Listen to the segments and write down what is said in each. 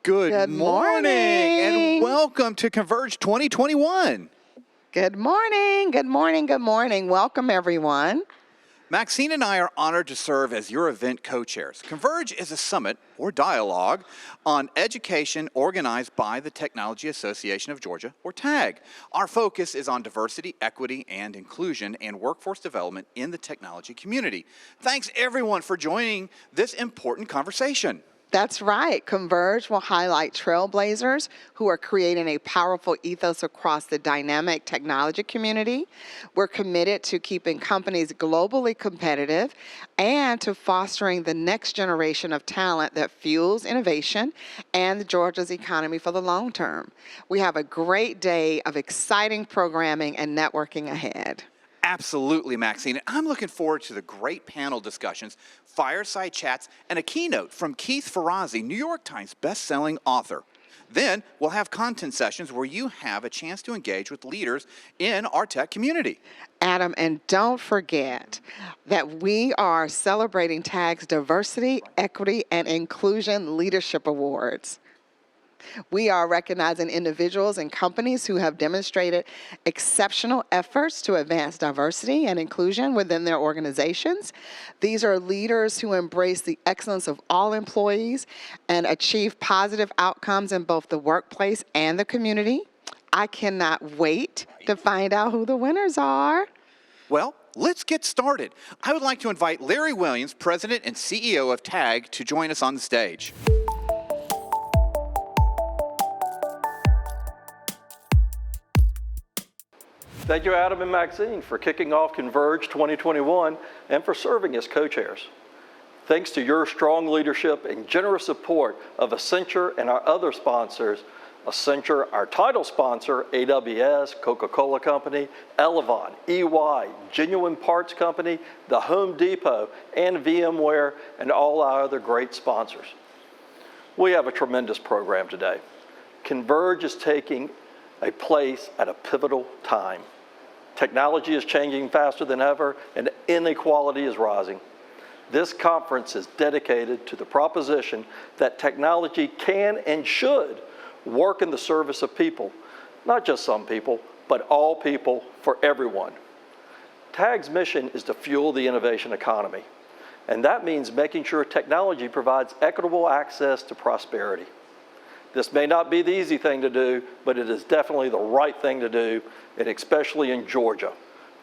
Good morning and welcome to CONVERGE 2021. Good morning, good morning, good morning. Welcome, everyone. Maxine and I are honored to serve as your event co-chairs. CONVERGE is a summit or dialogue on education organized by the Technology Association of Georgia, or TAG. Our focus is on diversity, equity, and inclusion and workforce development in the technology community. Thanks, everyone, for joining this important conversation. That's right. CONVERGE will highlight trailblazers who are creating a powerful ethos across the dynamic technology community. We're committed to keeping companies globally competitive and to fostering the next generation of talent that fuels innovation and Georgia's economy for the long term. We have a great day of exciting programming and networking ahead. Absolutely, Maxine. I'm looking forward to the great panel discussions, fireside chats, and a keynote from Keith Ferrazzi, New York Times best-selling author. Then we'll have content sessions where you have a chance to engage with leaders in our tech community. Adam, and don't forget that we are celebrating TAG's Diversity, Equity, and Inclusion Leadership Awards. We are recognizing individuals and companies who have demonstrated exceptional efforts to advance diversity and inclusion within their organizations. These are leaders who embrace the excellence of all employees and achieve positive outcomes in both the workplace and the community. I cannot wait to find out who the winners are. Well, let's get started. I would like to invite Larry Williams, President and CEO of TAG, to join us on the stage. Thank you, Adam and Maxine, for kicking off CONVERGE 2021 and for serving as co-chairs. Thanks to your strong leadership and generous support of Accenture and our other sponsors, Accenture, our title sponsor, AWS, Coca-Cola Company, Elevon, EY, Genuine Parts Company, the Home Depot, and VMware, and all our other great sponsors. We have a tremendous program today. CONVERGE is taking a place at a pivotal time. Technology is changing faster than ever, and inequality is rising. This conference is dedicated to the proposition that technology can and should work in the service of people, not just some people, but all people for everyone. TAG's mission is to fuel the innovation economy, and that means making sure technology provides equitable access to prosperity. This may not be the easy thing to do, but it is definitely the right thing to do, and especially in Georgia,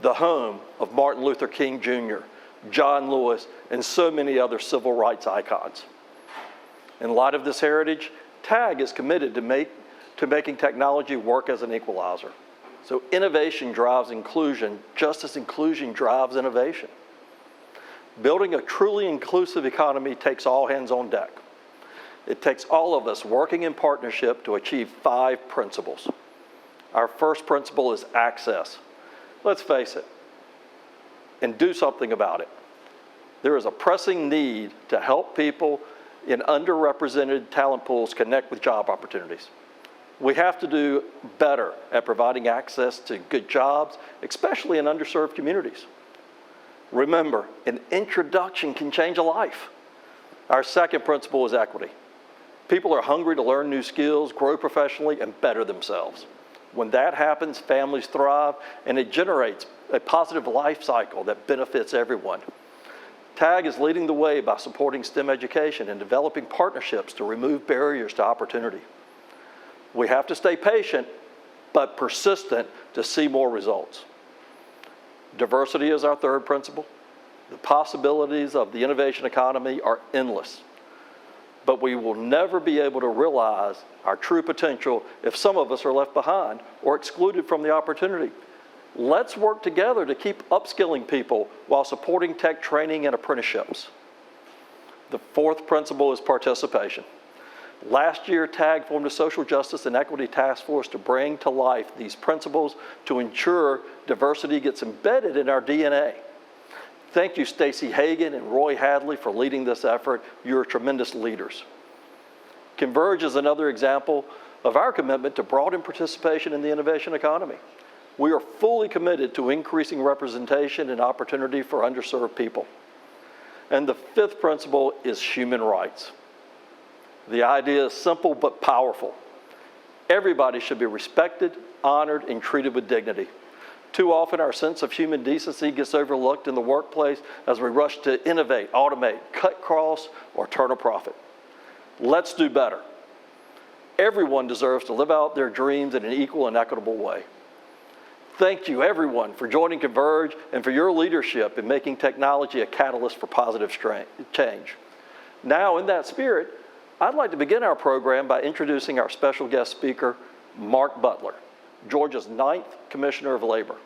the home of Martin Luther King Jr., John Lewis, and so many other civil rights icons. In light of this heritage, TAG is committed to making technology work as an equalizer. So innovation drives inclusion, just as inclusion drives innovation. Building a truly inclusive economy takes all hands on deck. It takes all of us working in partnership to achieve 5 principles. Our first principle is access. Let's face it, and do something about it. There is a pressing need to help people in underrepresented talent pools connect with job opportunities. We have to do better at providing access to good jobs, especially in underserved communities. Remember, an introduction can change a life. Our second principle is equity. People are hungry to learn new skills, grow professionally, and better themselves. When that happens, families thrive, and it generates a positive life cycle that benefits everyone. TAG is leading the way by supporting STEM education and developing partnerships to remove barriers to opportunity. We have to stay patient, but persistent to see more results. Diversity is our third principle. The possibilities of the innovation economy are endless. But we will never be able to realize our true potential if some of us are left behind or excluded from the opportunity. Let's work together to keep upskilling people while supporting tech training and apprenticeships. The fourth principle is participation. Last year, TAG formed a social justice and equity task force to bring to life these principles to ensure diversity gets embedded in our DNA. Thank you, Stacey Hagan and Roy Hadley, for leading this effort. You're tremendous leaders. CONVERGE is another example of our commitment to broaden participation in the innovation economy. We are fully committed to increasing representation and opportunity for underserved people. And the fifth principle is human rights. The idea is simple but powerful. Everybody should be respected, honored, and treated with dignity. Too often, our sense of human decency gets overlooked in the workplace as we rush to innovate, automate, cut costs, or turn a profit. Let's do better. Everyone deserves to live out their dreams in an equal and equitable way. Thank you, everyone, for joining Converge and for your leadership in making technology a catalyst for positive change. Now, in that spirit, I'd like to begin our program by introducing our special guest speaker, Mark Butler, Georgia's 9th Commissioner of Labor.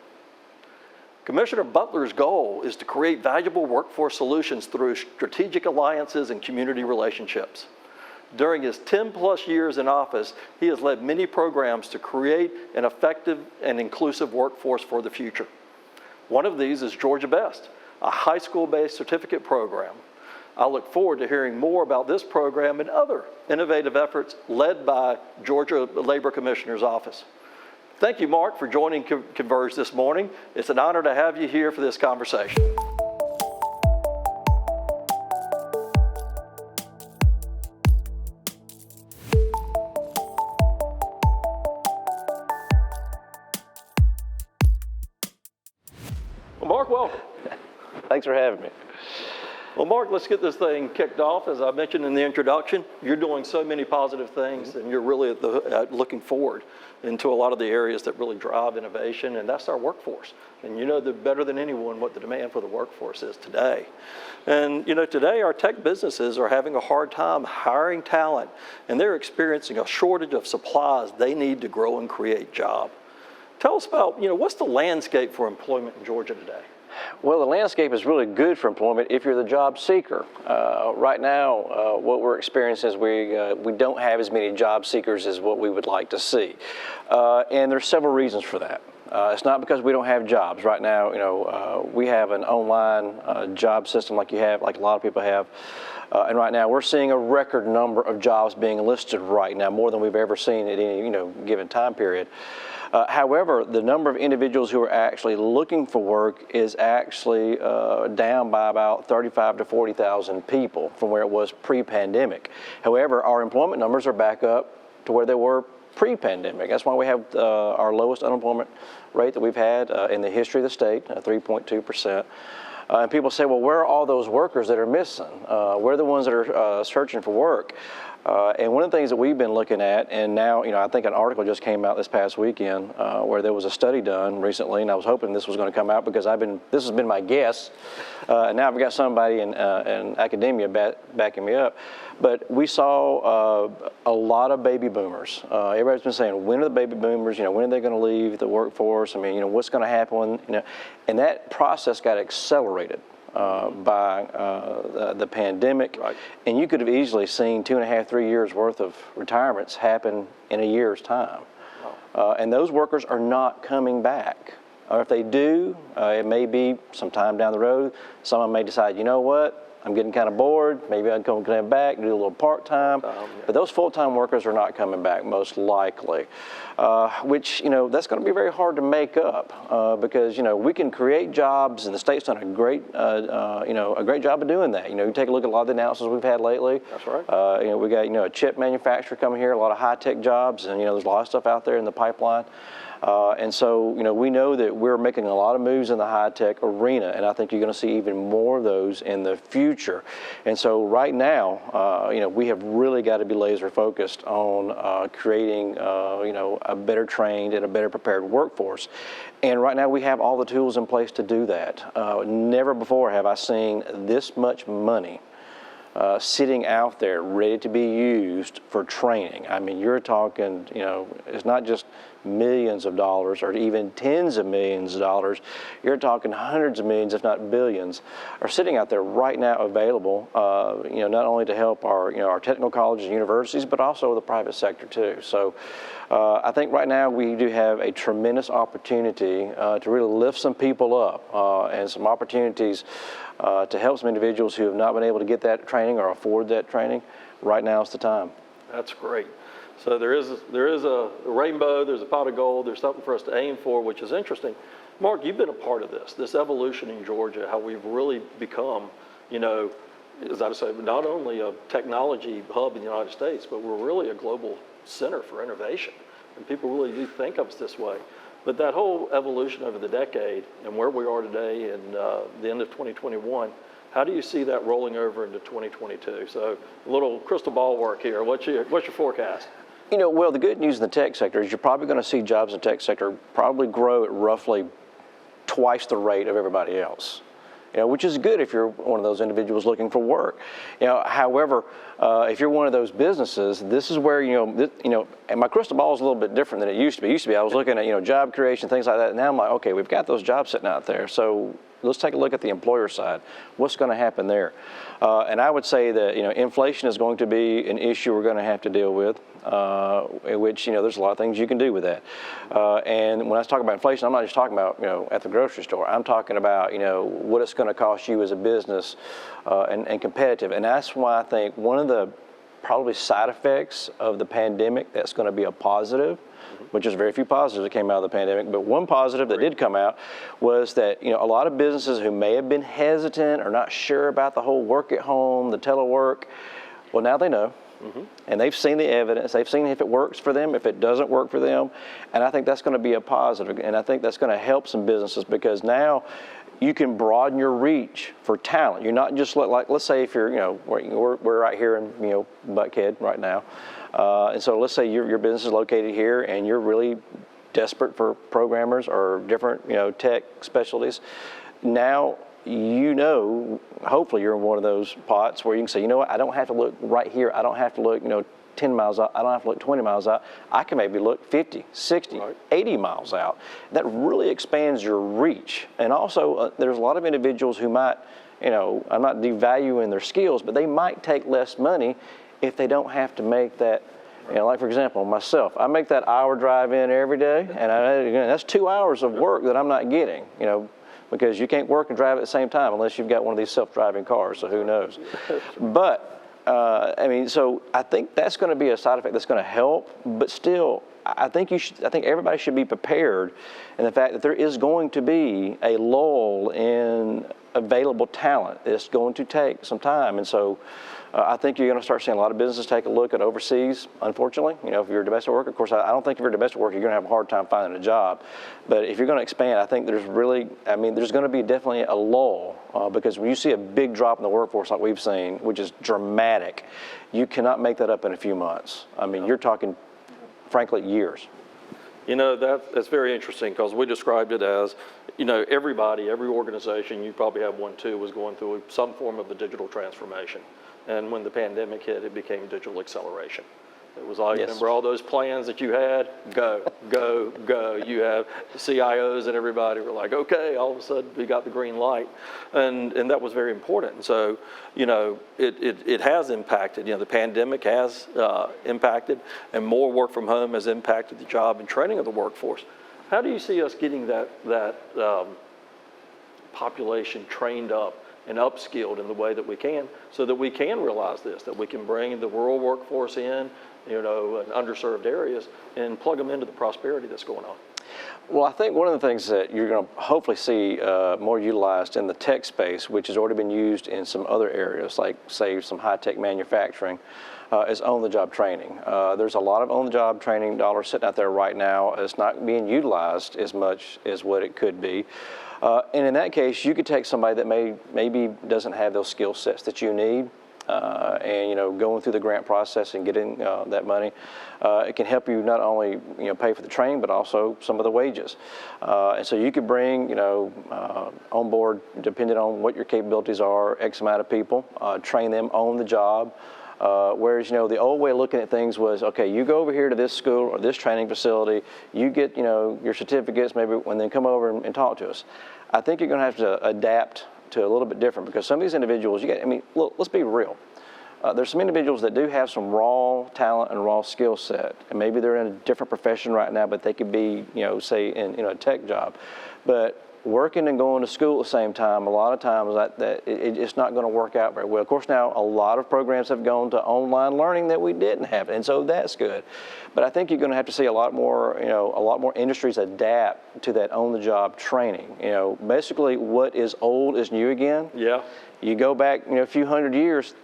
Commissioner Butler's goal is to create valuable workforce solutions through strategic alliances and community relationships. During his 10-plus years in office, he has led many programs to create an effective and inclusive workforce for the future. One of these is Georgia Best, a high school-based certificate program. I look forward to hearing more about this program and other innovative efforts led by Georgia Labor Commissioner's Office. Thank you, Mark, for joining Converge this morning. It's an honor to have you here for this conversation. Well, Mark, welcome. Thanks for having me. Well, Mark, let's get this thing kicked off. As I mentioned in the introduction, you're doing so many positive things, and you're really looking forward into a lot of the areas that really drive innovation, and that's our workforce. And you know better than anyone what the demand for the workforce is today. And you know, today our tech businesses are having a hard time hiring talent, and they're experiencing a shortage of supplies they need to grow and create jobs. Tell us about, what's the landscape for employment in Georgia today? Well, the landscape is really good for employment if you're the job seeker. Right now, what we're experiencing is we don't have as many job seekers as what we would like to see. And there's several reasons for that. It's not because we don't have jobs. Right now, we have an online job system like a lot of people have. And right now, we're seeing a record number of jobs being listed right now, more than we've ever seen at any given time period. However, the number of individuals who are actually looking for work is actually down by about 35 to 40,000 people from where it was pre-pandemic. However, our employment numbers are back up to where they were pre-pandemic. That's why we have our lowest unemployment rate that we've had in the history of the state, 3.2%. And people say, well, where are all those workers that are missing? Where are the ones that are searching for work? And one of the things that we've been looking at, and now, I think an article just came out this past weekend where there was a study done recently, and I was hoping this was going to come out because this has been my guess, and now I've got somebody in academia backing me up. But we saw a lot of baby boomers. Everybody's been saying, when are the baby boomers? When are they going to leave the workforce? What's going to happen? And that process got accelerated by the pandemic. Right. And you could have easily seen 2.5, 3 years worth of retirements happen in a year's time. Wow. And those workers are not coming back. Or if they do, it may be sometime down the road. Someone may decide, you know what? I'm getting kind of bored. Maybe I'd come back and do a little part-time. Yeah. But those full-time workers are not coming back, most likely, which, that's going to be very hard to make up because, we can create jobs, and the state's done a great job of doing that. You take a look at a lot of the announcements we've had lately. That's right. We got, a chip manufacturer coming here, a lot of high-tech jobs, and, there's a lot of stuff out there in the pipeline. And so, we know that we're making a lot of moves in the high-tech arena, and I think you're going to see even more of those in the future. And so right now, we have really got to be laser-focused on creating, a better trained and a better prepared workforce. And right now, we have all the tools in place to do that. Never before have I seen this much money sitting out there ready to be used for training. You're talking, it's not just millions of dollars or even tens of millions of dollars. You're talking hundreds of millions, if not billions, are sitting out there right now available, not only to help our technical colleges and universities, but also the private sector too. So I think right now we do have a tremendous opportunity to really lift some people up and some opportunities to help some individuals who have not been able to get that training or afford that training. Right now is the time. That's great. So there is a rainbow, there's a pot of gold, there's something for us to aim for, which is interesting. Mark, you've been a part of this evolution in Georgia, how we've really become, as I say, not only a technology hub in the United States, but we're really a global center for innovation. And people really do think of us this way. But that whole evolution over the decade and where we are today and the end of 2021, how do you see that rolling over into 2022? So a little crystal ball work here. What's your forecast? You know, well, the good news in the tech sector is you're probably going to see jobs in the tech sector probably grow at roughly twice the rate of everybody else. You know, which is good if you're one of those individuals looking for work. You know, however, if you're one of those businesses, this is where and my crystal ball is a little bit different than it used to be. I was looking at job creation, things like that. And now I'm like, okay, we've got those jobs sitting out there. So let's take a look at the employer side. What's going to happen there? And I would say that inflation is going to be an issue we're going to have to deal with. In which there's a lot of things you can do with that. And when I talk about inflation, I'm not just talking about at the grocery store. I'm talking about what it's going to cost you as a business and competitive. And that's why I think one of the probably side effects of the pandemic that's going to be a positive, which is very few positives that came out of the pandemic, but one positive that did come out was that a lot of businesses who may have been hesitant or not sure about the whole work at home, the telework, well, now they know. And they've seen the evidence. They've seen if it works for them, if it doesn't work for them. And I think that's going to be a positive. And I think that's going to help some businesses because now you can broaden your reach for talent. You're not just let's say if you're, we're right here in, Buckhead right now. And so let's say your business is located here and you're really desperate for programmers or different, tech specialties. Now, hopefully you're in one of those pots where you can say, what, I don't have to look right here. I don't have to look, 10 miles out. I don't have to look 20 miles out. I can maybe look 50, 60, 80 miles out. That really expands your reach. And also, there's a lot of individuals who might, I'm not devaluing their skills, but they might take less money if they don't have to make that. Like for example, myself, I make that hour drive in every day, and that's 2 hours of work that I'm not getting, because you can't work and drive at the same time unless you've got one of these self-driving cars, so who knows. But, so I think that's going to be a side effect that's going to help, but still, I think everybody should be prepared in the fact that there is going to be a lull in available talent. It's going to take some time, and so I think you're going to start seeing a lot of businesses take a look at overseas, unfortunately. If you're a domestic worker, of course, I don't think if you're a domestic worker, you're going to have a hard time finding a job. But if you're going to expand, I think there's going to be definitely a lull because when you see a big drop in the workforce like we've seen, which is dramatic, you cannot make that up in a few months. You're talking, frankly, years. That's very interesting because we described it as, every organization, you probably have one too, was going through some form of a digital transformation. And when the pandemic hit, it became digital acceleration. It was like, remember all those plans that you had? Go, go, go. You have CIOs and everybody were like, okay, all of a sudden we got the green light. And that was very important. And so, it has impacted. The pandemic has impacted, and more work from home has impacted the job and training of the workforce. How do you see us getting that population trained up and upskilled in the way that we can, so that we can realize this, that we can bring the rural workforce in, in underserved areas and plug them into the prosperity that's going on? Well, I think one of the things that you're going to hopefully see more utilized in the tech space, which has already been used in some other areas, like say some high-tech manufacturing, is on-the-job training. There's a lot of on-the-job training dollars sitting out there right now. It's not being utilized as much as what it could be. And in that case, you could take somebody that maybe doesn't have those skill sets that you need, and going through the grant process and getting that money, it can help you not only pay for the training but also some of the wages. And so you could bring on board, depending on what your capabilities are, X amount of people, train them on the job. Whereas, the old way of looking at things was, okay, you go over here to this school or this training facility, you get, your certificates maybe, and then come over and talk to us. I think you're going to have to adapt to a little bit different because some of these individuals, look, let's be real. There's some individuals that do have some raw talent and raw skill set, and maybe they're in a different profession right now, but they could be, say, in a tech job. But working and going to school at the same time, a lot of times it's not going to work out very well. Of course, now a lot of programs have gone to online learning that we didn't have, and so that's good. But I think you're going to have to see a lot more industries adapt to that on-the-job training. Basically, what is old is new again. Yeah. You go back, a few hundred years.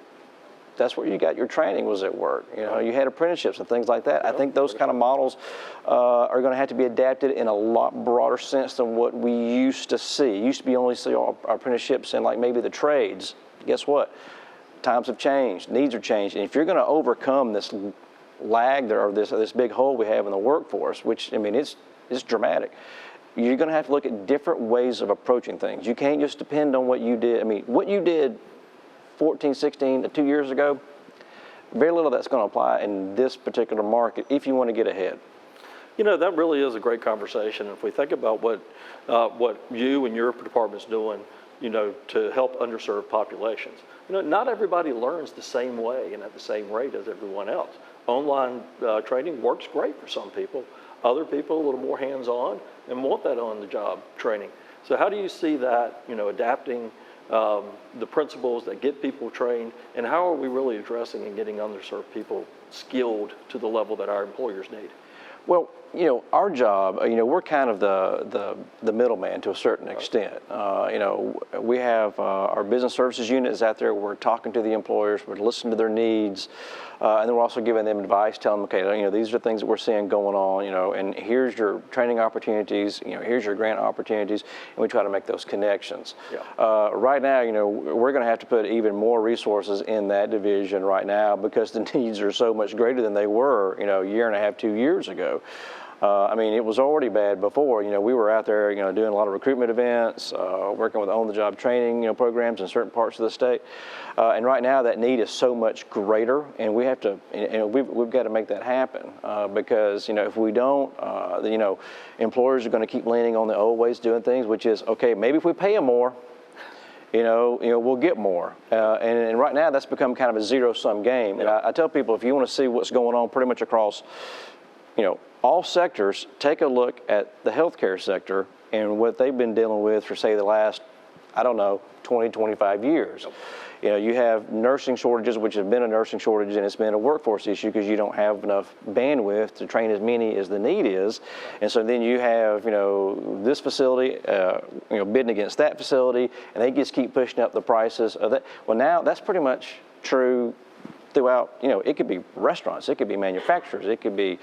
That's where you got your training, was at work. You had apprenticeships and things like that. I think those kind of models are going to have to be adapted in a lot broader sense than what we used to see. It used to be only see our apprenticeships in like maybe the trades. Guess what? Times have changed, needs are changed, and if you're going to overcome this lag or this big hole we have in the workforce, which it's dramatic, you're going to have to look at different ways of approaching things. You can't just depend on what you did. What you did 14, 16, 2 years ago, very little of that's going to apply in this particular market if you want to get ahead. That really is a great conversation. If we think about what you and your department's doing, to help underserved populations, not everybody learns the same way and at the same rate as everyone else. Online training works great for some people. Other people a little more hands-on and want that on-the-job training. So how do you see that, adapting the principles that get people trained, and how are we really addressing and getting underserved people skilled to the level that our employers need? Well, our job, we're kind of the middleman to a certain extent. We have our business services unit is out there. We're talking to the employers. We're listening to their needs. And then we're also giving them advice, telling them, okay, these are things that we're seeing going on, and here's your training opportunities, here's your grant opportunities, and we try to make those connections. Yeah. Right now, we're going to have to put even more resources in that division right now because the needs are so much greater than they were, a year and a half, 2 years ago. It was already bad before. We were out there, doing a lot of recruitment events, working with on-the-job training, programs in certain parts of the state. And right now, that need is so much greater, and we have to, we've got to make that happen because, if we don't, employers are going to keep leaning on the old ways of doing things, which is, okay, maybe if we pay them more, we'll get more. And right now, that's become kind of a zero-sum game. And I tell people, if you want to see what's going on pretty much across, all sectors, take a look at the healthcare sector and what they've been dealing with for, say, the last, 20, 25 years. Yep. You have nursing shortages, which have been a nursing shortage, and it's been a workforce issue because you don't have enough bandwidth to train as many as the need is. And so then you have, this facility, bidding against that facility, and they just keep pushing up the prices of that. Well, now that's pretty much true throughout, it could be restaurants, it could be manufacturers, it could be,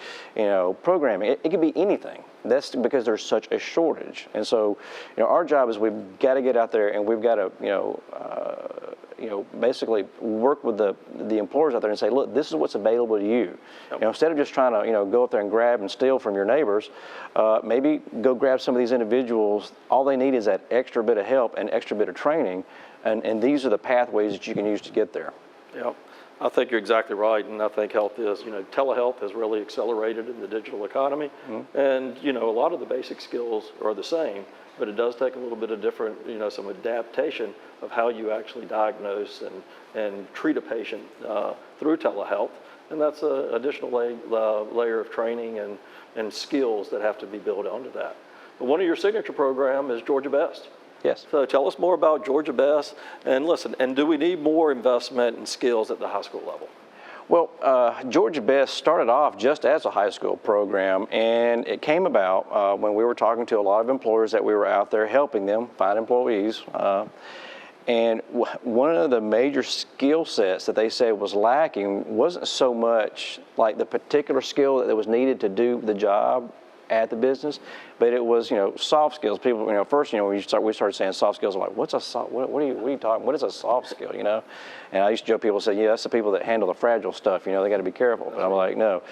programming, it could be anything. That's because there's such a shortage. And so, our job is we've got to get out there and we've got to, basically work with the employers out there and say, look, this is what's available to you. Yep. Instead of just trying to, go up there and grab and steal from your neighbors, maybe go grab some of these individuals. All they need is that extra bit of help and extra bit of training, and these are the pathways that you can use to get there. Yep. I think you're exactly right, and I think health is, telehealth has really accelerated in the digital economy, mm-hmm. and, a lot of the basic skills are the same, but it does take a little bit of different, some adaptation of how you actually diagnose and treat a patient through telehealth, and that's an additional layer of training and skills that have to be built onto that. But one of your signature program is Georgia Best. Yes. So tell us more about Georgia Best, and listen, and do we need more investment in skills at the high school level? Well, Georgia Best started off just as a high school program, and it came about when we were talking to a lot of employers that we were out there helping them find employees. And one of the major skill sets that they said was lacking wasn't so much like the particular skill that was needed to do the job at the business, but it was, soft skills. People, first, when we started saying soft skills, I'm like, what are you talking? What is a soft skill, And I used to joke, people say, yeah, that's the people that handle the fragile stuff, they got to be careful. But I'm like, no.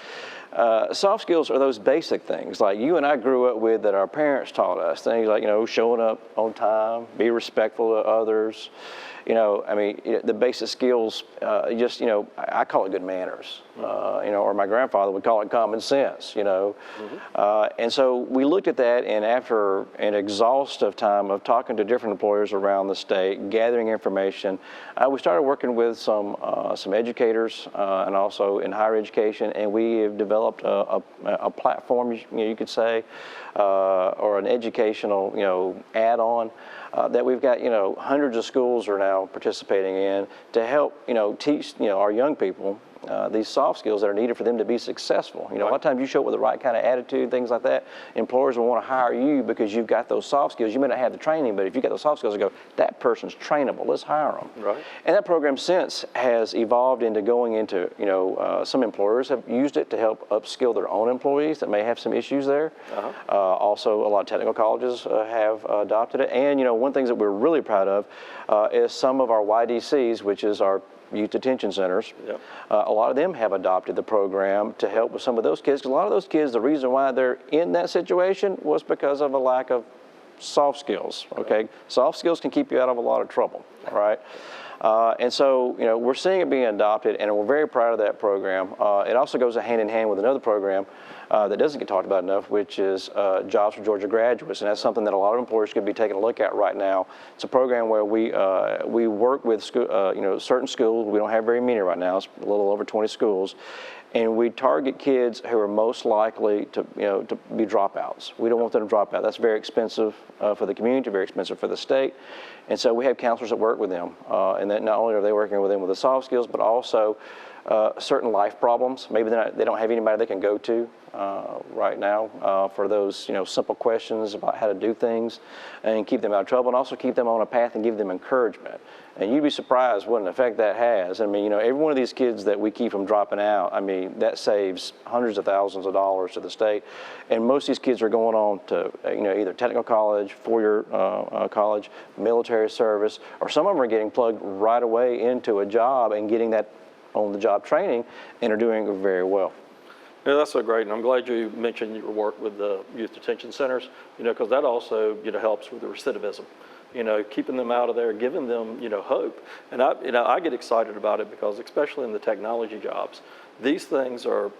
Soft skills are those basic things like you and I grew up with that our parents taught us. Things like, showing up on time, be respectful to others, I mean, the basic skills, just, I call it good manners, or my grandfather would call it common sense, and so we looked at that, and after an exhaustive time of talking to different employers around the state, gathering information, we started working with some educators and also in higher education, and we have developed a platform, you could say, or an educational, add-on that we've got, hundreds of schools are now participating in to help, teach, our young people these soft skills that are needed for them to be successful. A lot of times you show up with the right kind of attitude, things like that, employers will want to hire you because you've got those soft skills. You may not have the training, but if you've got those soft skills, they go, that person's trainable, let's hire them. Right. And that program since has evolved into going into, some employers have used it to help upskill their own employees that may have some issues there. Also, a lot of technical colleges have adopted it. And, one thing that we're really proud of is some of our YDCs, which is our youth detention centers. Yep. A lot of them have adopted the program to help with some of those kids, because a lot of those kids, the reason why they're in that situation was because of a lack of soft skills, okay? Right. Soft skills can keep you out of a lot of trouble, right? And so, we're seeing it being adopted, and we're very proud of that program. It also goes hand in hand with another program that doesn't get talked about enough, which is Jobs for Georgia Graduates, and that's something that a lot of employers could be taking a look at right now. It's a program where we work with certain schools. We don't have very many right now. It's a little over 20 schools. And we target kids who are most likely to be dropouts. We don't want them to drop out. That's very expensive for the community, very expensive for the state. And so we have counselors that work with them. And that not only are they working with them with the soft skills, but also certain life problems. Maybe they don't have anybody they can go to right now for those simple questions about how to do things and keep them out of trouble, and also keep them on a path and give them encouragement. And you'd be surprised what an effect that has. I mean, every one of these kids that we keep from dropping out, I mean, that saves hundreds of thousands of dollars to the state. And most of these kids are going on to, either technical college, four-year college, military service, or some of them are getting plugged right away into a job and getting that on-the-job training, and are doing very well. Yeah, that's so great, and I'm glad you mentioned your work with the youth detention centers, because that also, helps with the recidivism. Keeping them out of there, giving them, hope. And I get excited about it because, especially in the technology jobs, these are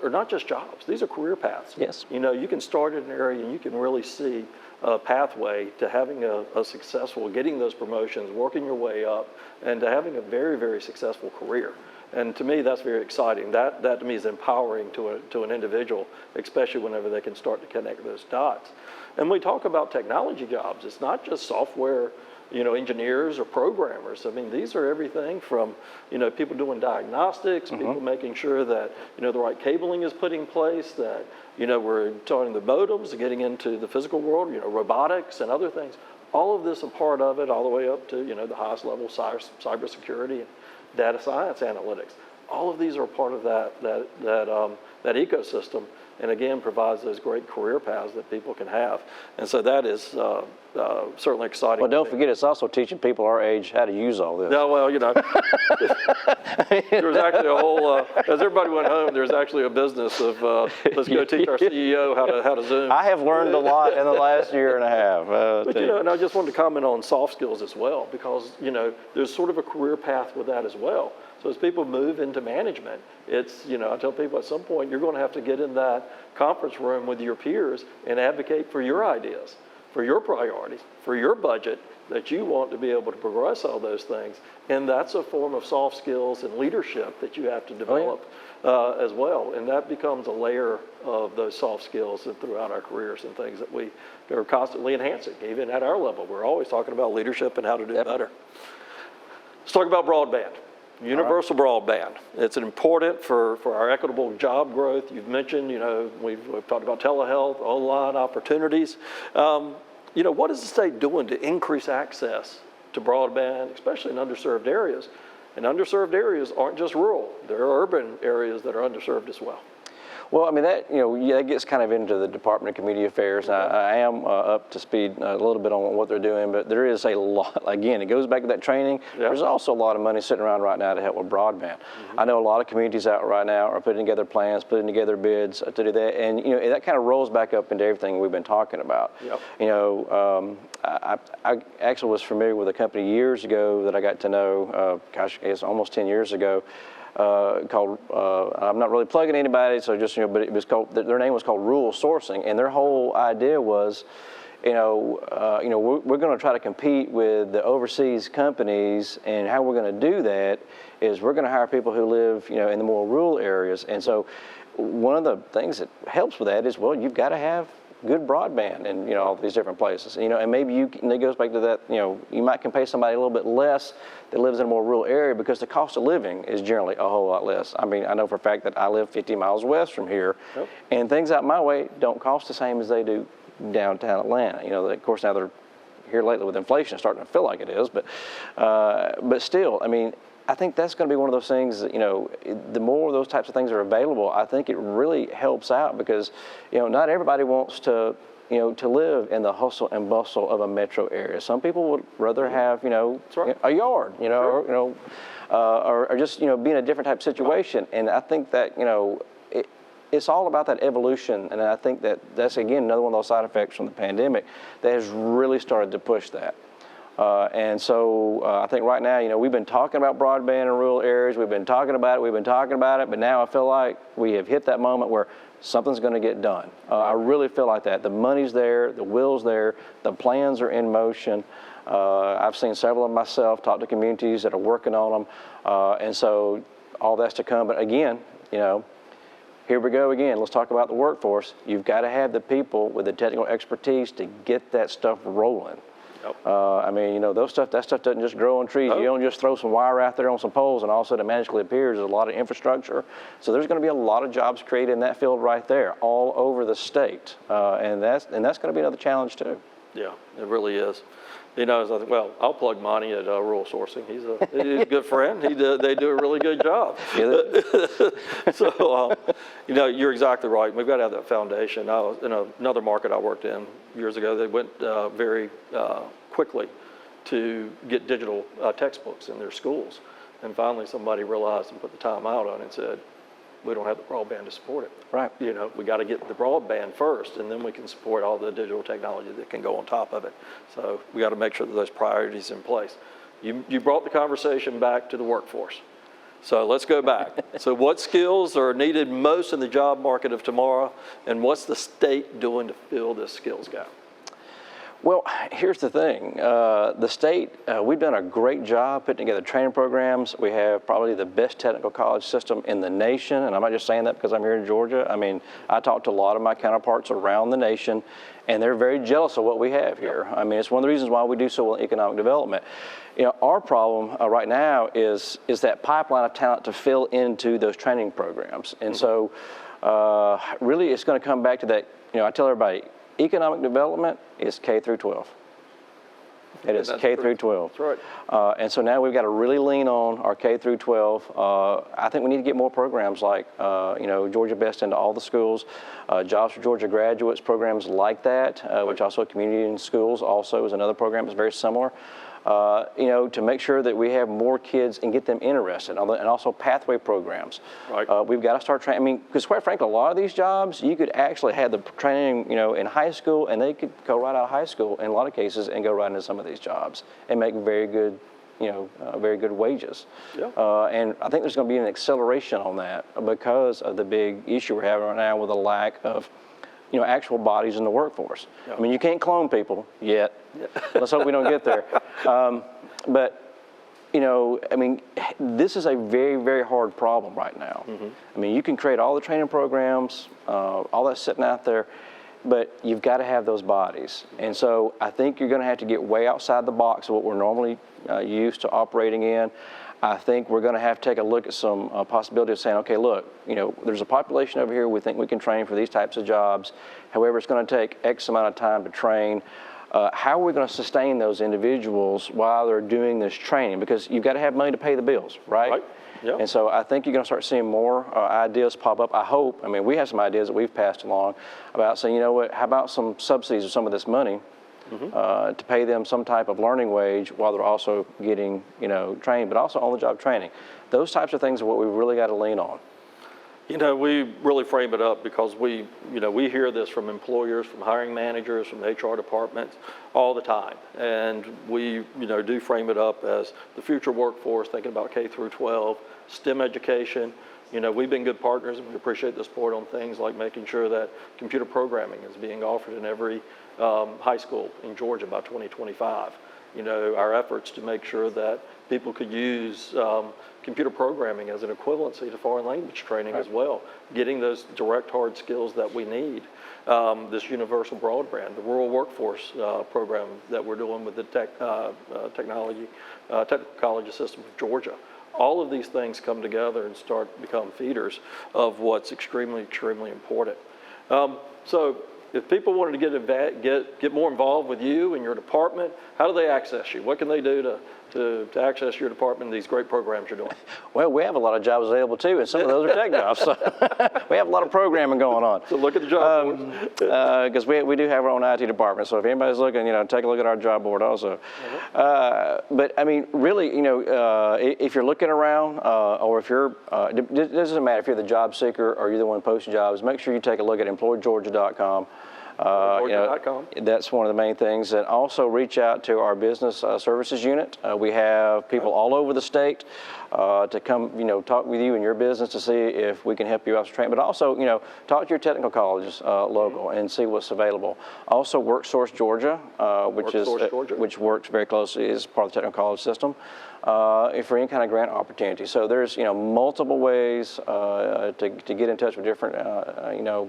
not just jobs, these are career paths. Yes. You can start in an area and you can really see a pathway to having a successful, getting those promotions, working your way up, and to having a very, very successful career. And to me, that's very exciting. That to me is empowering to an individual, especially whenever they can start to connect those dots. And when we talk about technology jobs, it's not just software, engineers or programmers. I mean, these are everything from, people doing diagnostics, people making sure that, the right cabling is put in place, that, we're installing the modems, getting into the physical world, robotics and other things. All of this a part of it, all the way up to, the highest level cybersecurity and data science analytics. All of these are part of that ecosystem, and again provides those great career paths that people can have. And so that is certainly exciting. Well, don't forget, it's also teaching people our age how to use all this. Yeah, well, there's actually a whole, as everybody went home, there's actually a business of let's go teach our CEO how to Zoom. I have learned a lot in the last year and a half. But and I just wanted to comment on soft skills as well, because there's sort of a career path with that as well. So as people move into management, it's, I tell people at some point you're going to have to get in that conference room with your peers and advocate for your ideas, for your priorities, for your budget, that you want to be able to progress all those things. And that's a form of soft skills and leadership that you have to develop as well. And that becomes a layer of those soft skills and throughout our careers and things that we are constantly enhancing. Even at our level, we're always talking about leadership and how to do better. Let's talk about broadband. Universal broadband. It's important for our equitable job growth. You've mentioned, we've talked about telehealth, online opportunities. What is the state doing to increase access to broadband, especially in underserved areas? And underserved areas aren't just rural. There are urban areas that are underserved as well. Well, I mean, that gets kind of into the Department of Community Affairs. I am up to speed a little bit on what they're doing, but there is a lot, again, it goes back to that training. Yeah. There's also a lot of money sitting around right now to help with broadband. I know a lot of communities out right now are putting together plans, putting together bids to do that, and that kind of rolls back up into everything we've been talking about. I actually was familiar with a company years ago that I got to know, it's almost 10 years ago, called, I'm not really plugging anybody, so just, but it was called, their name was called Rural Sourcing, and their whole idea was, we're going to try to compete with the overseas companies, and how we're going to do that is we're going to hire people who live, in the more rural areas, and so one of the things that helps with that is, well, you've got to have good broadband in all these different places, and maybe it goes back to that, you might can pay somebody a little bit less that lives in a more rural area because the cost of living is generally a whole lot less. I mean, I know for a fact that I live 50 miles west from here, and things out my way don't cost the same as they do downtown Atlanta. Of course now they're here lately with inflation starting to feel like it is, but still, I mean, I think that's going to be one of those things that, the more those types of things are available, I think it really helps out because, not everybody wants to, to live in the hustle and bustle of a metro area. Some people would rather have, a yard, or just, be in a different type of situation. And I think that, it's all about that evolution. And I think that's, again, another one of those side effects from the pandemic that has really started to push that. And so I think right now, we've been talking about broadband in rural areas. We've been talking about it, but now I feel like we have hit that moment where something's going to get done. I really feel like that. The money's there, the will's there, the plans are in motion. I've seen several of them myself, talk to communities that are working on them. And so all that's to come. But again, here we go again. Let's talk about the workforce. You've got to have the people with the technical expertise to get that stuff rolling. I mean, that stuff doesn't just grow on trees. You don't just throw some wire out there on some poles and all of a sudden it magically appears. There's a lot of infrastructure. So there's going to be a lot of jobs created in that field right there, all over the state. And that's going to be another challenge too. Yeah, it really is. Well, I'll plug Monty at Rural Sourcing. He's a good friend. They do a really good job. So, you're exactly right. We've got to have that foundation. I was in another market I worked in years ago. They went very quickly to get digital textbooks in their schools. And finally, somebody realized and put the time out on it and said, we don't have the broadband to support it. Right. We got to get the broadband first, and then we can support all the digital technology that can go on top of it. So we got to make sure that those priorities are in place. You brought the conversation back to the workforce. So let's go back. So what skills are needed most in the job market of tomorrow, and what's the state doing to fill this skills gap? Well, here's the thing. The state, we've done a great job putting together training programs. We have probably the best technical college system in the nation, and I'm not just saying that because I'm here in Georgia. I mean, I talk to a lot of my counterparts around the nation, and they're very jealous of what we have here. I mean, it's one of the reasons why we do so well in economic development. Our problem right now is that pipeline of talent to fill into those training programs. And so really it's going to come back to that, I tell everybody, economic development is K through 12. It is K through 12. That's right. And so now we've got to really lean on our K through 12. I think we need to get more programs like, Georgia Best into all the schools, Jobs for Georgia Graduates, programs like that, which also Community in Schools also is another program that's very similar. To make sure that we have more kids and get them interested, and also pathway programs. Right. We've got to start training. I mean, because quite frankly, a lot of these jobs, you could actually have the training, in high school, and they could go right out of high school in a lot of cases and go right into some of these jobs and make very good, very good wages. Yeah. And I think there's going to be an acceleration on that because of the big issue we're having right now with the lack of actual bodies in the workforce. Yeah. I mean, you can't clone people yet. Yeah. Let's hope we don't get there. But, I mean, this is a very, very hard problem right now. Mm-hmm. I mean, you can create all the training programs, all that's sitting out there, but you've got to have those bodies. And so I think you're going to have to get way outside the box of what we're normally used to operating in. I think we're going to have to take a look at some possibility of saying, okay, look, there's a population over here we think we can train for these types of jobs. However, it's going to take X amount of time to train. how are we going to sustain those individuals while they're doing this training? Because you've got to have money to pay the bills, right? Right. Yep. And so I think you're going to start seeing more ideas pop up. I hope. I mean, we have some ideas that we've passed along about saying, you know what, how about some subsidies of some of this money to pay them some type of learning wage while they're also getting, trained, but also on-the-job training. Those types of things are what we really got to lean on. We really frame it up because we hear this from employers, from hiring managers, from HR departments all the time. And we, do frame it up as the future workforce, thinking about K through 12, STEM education. We've been good partners and we appreciate the support on things like making sure that computer programming is being offered in every high school in Georgia by 2025. Our efforts to make sure that people could use computer programming as an equivalency to foreign language training as well, getting those direct hard skills that we need. This universal broadband, the rural workforce program that we're doing with the Technical College System of Georgia. All of these things come together and become feeders of what's extremely, extremely important. So if people wanted to get more involved with you and your department, how do they access you? What can they do to access your department and these great programs you're doing? Well, we have a lot of jobs available too, and some of those are tech jobs. So we have a lot of programming going on. So look at the job boards. Because we do have our own IT department. So if anybody's looking, take a look at our job board also. But I mean, really, if you're looking around, or if you're, it doesn't matter if you're the job seeker or you're the one posting jobs. Make sure you take a look at employgeorgia.com. That's one of the main things. And also reach out to our business services unit. We have people all over the state to come, talk with you in your business to see if we can help you out with training. But also, talk to your technical colleges local and see what's available. Also, WorkSource Georgia, which works very closely as part of the technical college system. For any kind of grant opportunity. So there's, multiple ways to get in touch with different,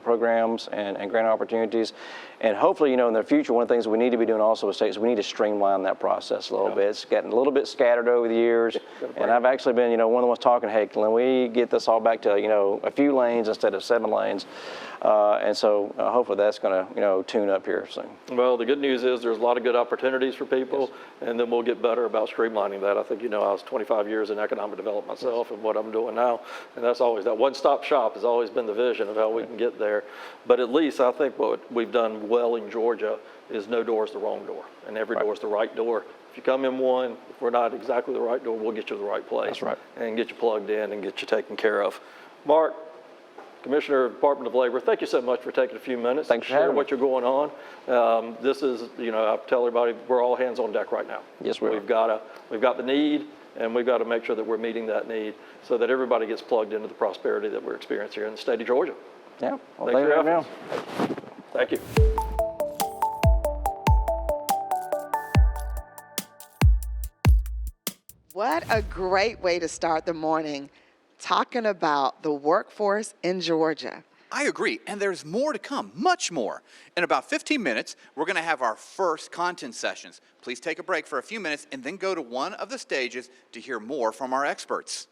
programs and grant opportunities. And hopefully, in the future, one of the things we need to be doing also with states, we need to streamline that process a little bit. It's gotten a little bit scattered over the years. And I've actually been, one of the ones talking, hey, can we get this all back to, a few lanes instead of 7 lanes? And so hopefully that's going to, tune up here soon. Well, the good news is there's a lot of good opportunities for people, and then we'll get better about streamlining that. I think, I was 25 years in economic development myself and what I'm doing now, and that's always, that one-stop shop has always been the vision of how we can get there. But at least I think what we've done well in Georgia is no door is the wrong door, and every door is the right door. If you come in one, if we're not exactly the right door, we'll get you to the right place. That's right. And get you plugged in and get you taken care of. Mark, Commissioner of the Department of Labor, thank you so much for taking a few minutes to share what you're going on. This is, I tell everybody, we're all hands on deck right now. Yes, we are. We've got the need, and we've got to make sure that we're meeting that need so that everybody gets plugged into the prosperity that we're experiencing here in the state of Georgia. Yeah. Well, thank you for your efforts. Thank you. What a great way to start the morning, talking about the workforce in Georgia. I agree, and there's more to come, much more. In about 15 minutes, we're going to have our first content sessions. Please take a break for a few minutes and then go to one of the stages to hear more from our experts.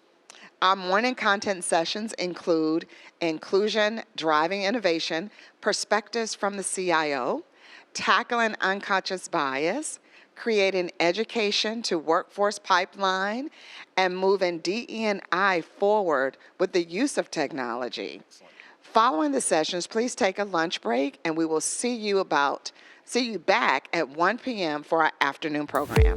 Our morning content sessions include inclusion, driving innovation, perspectives from the CIO, tackling unconscious bias, creating education to workforce pipeline, and moving DE&I forward with the use of technology. Excellent. Following the sessions, please take a lunch break, and we will see you back at 1 p.m. for our afternoon program.